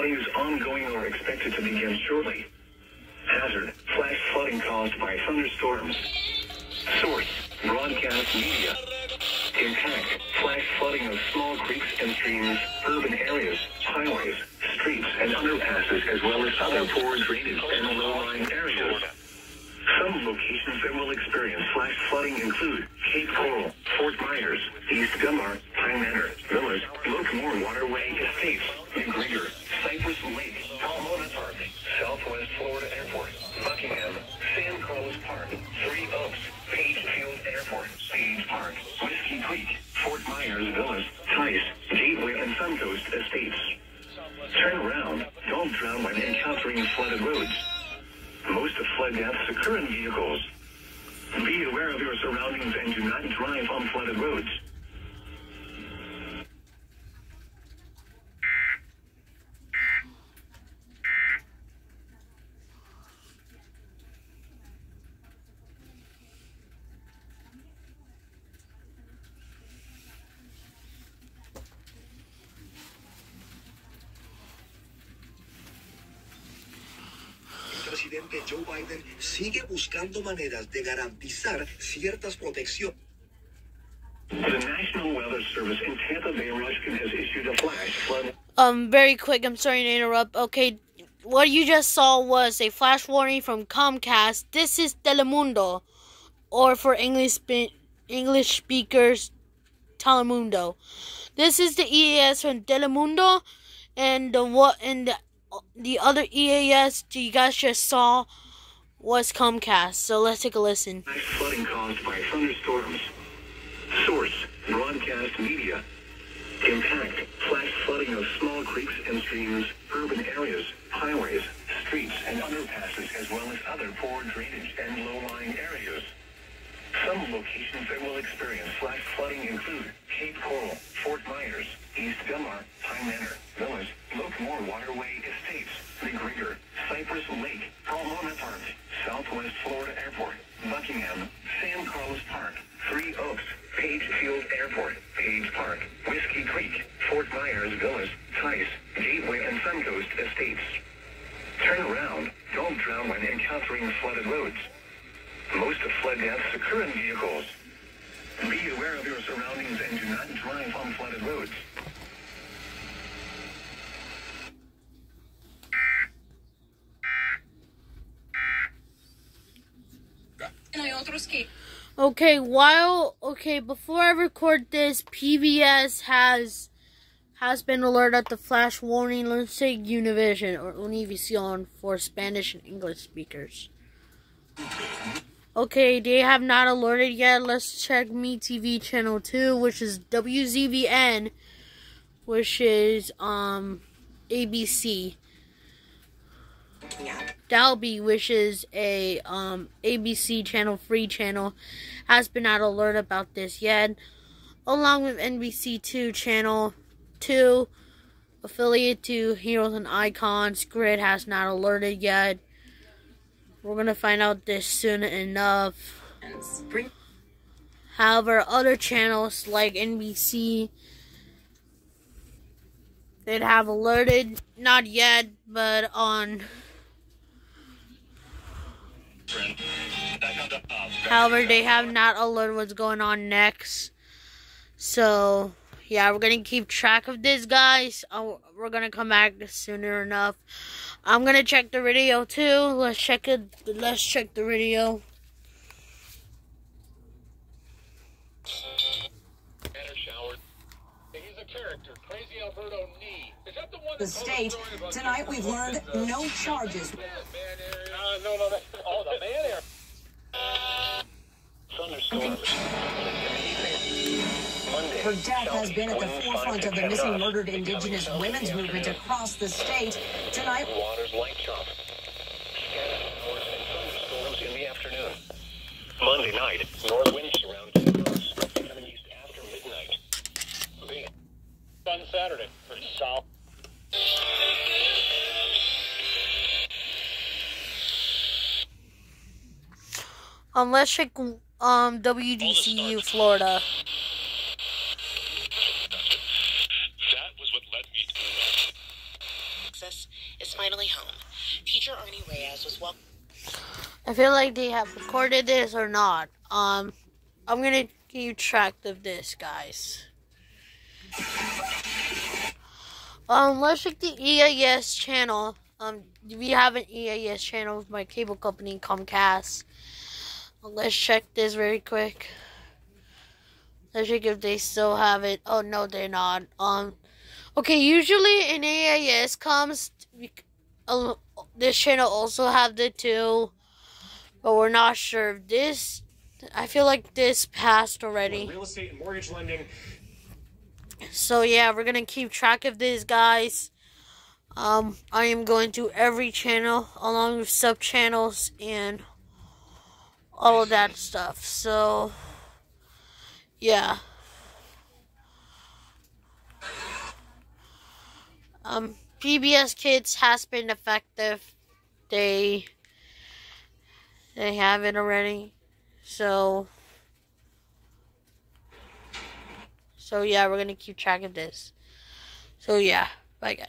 flooding is ongoing or expected to begin shortly. Hazard, flash flooding caused by thunderstorms. Source, broadcast media. Impact, flash flooding of small creeks and streams, urban areas, highways, streets, and underpasses, as well as other poor drainage and low-lying areas. Some locations that will experience flash flooding include Cape Coral, Fort Myers, East Dunbar, Pine Manor, Villas, Lockmore Waterway Estates, McGregor, Cypress Lake, Palmona Park, Southwest Florida Airport, Buckingham, San Carlos Park, Three Oaks, Page Field Airport, Page Park, Whiskey Creek, Fort Myers Villas, Tice, Gateway, and Suncoast Estates. Turn around. Don't drown when encountering flooded roads. Most of flood deaths occur in vehicles. Be aware of your surroundings and do not drive on flooded roads. El presidente Joe Biden sigue buscando maneras de garantizar ciertas protecciones. The National Weather Service in Tampa Bay, Michigan has issued a flash flood. Very quick, I'm sorry to interrupt. Okay, what you just saw was a flash warning from Comcast. This is Telemundo, or for English speakers, Telemundo. This is the EAS from Telemundo, and the other EAS you guys just saw was Comcast. So let's take a listen. Flash flooding caused by thunderstorms. Source, broadcast media. Impact, flash flooding of small creeks and streams, urban areas, highways, streets, and underpasses, as well as other poor drainage and low-lying areas. Some locations that will experience flash flooding include Cape Coral, Fort Myers, East Dunbar, Pine Manor, Villas, Lockmore Waterway Estates, McGregor, Cypress Lake, Palmona Park, Southwest Florida Airport, Buckingham, San Carlos Park, Three Oaks, Page Field Airport, Page Park, Whiskey Creek, Fort Myers Villas, Tice, Gateway, and Suncoast Estates. Turn around. Don't drown when encountering flooded roads. Most of flood deaths occur in vehicles. Be aware of your surroundings and do not drive on flooded roads. Before I record this, PBS has been alerted at the flash warning. Let's say Univision or Univision for Spanish and English speakers. Okay, they have not alerted yet. Let's check MeTV channel 2, which is WZVN, which is ABC. Dalby, which is a ABC channel, free channel, has been not alerted about this yet. Along with NBC2 channel 2, affiliate to Heroes and Icons, Grid has not alerted yet. We're gonna find out this soon enough. However, other channels like NBC, they'd have alerted, not yet, but on. However, they have not alerted what's going on next. So, yeah, we're gonna keep track of this, guys. We're gonna come back sooner enough. I'm gonna check the radio too. Let's check it. Let's check the radio. The state tonight, we've learned no charges. Oh, the man air. Her death has been at the forefront of the missing murdered indigenous women's movement across the state. Tonight, Waters light chop. Thunderstorms in the afternoon. Monday night, north winds around 10 knots, coming east after midnight. On Saturday for south. Let's check WDCU Florida. That was what led me to access is finally home. Teacher Arnie Reyes was welcome. I feel like they have recorded this or not. I'm gonna keep track of this, guys. Let's check the EAS channel. We have an EAS channel with my cable company, Comcast. Let's check this very quick. Let's check if they still have it. Oh, no, they're not. Okay, usually in AIS comes, this channel also have the two, but we're not sure if this, I feel like this passed already. Real estate and mortgage lending. So yeah, we're gonna keep track of this, guys. I am going to every channel along with sub channels and all of that stuff. So yeah. PBS Kids has been effective. They have it already. So yeah, we're gonna keep track of this. So yeah, bye guys.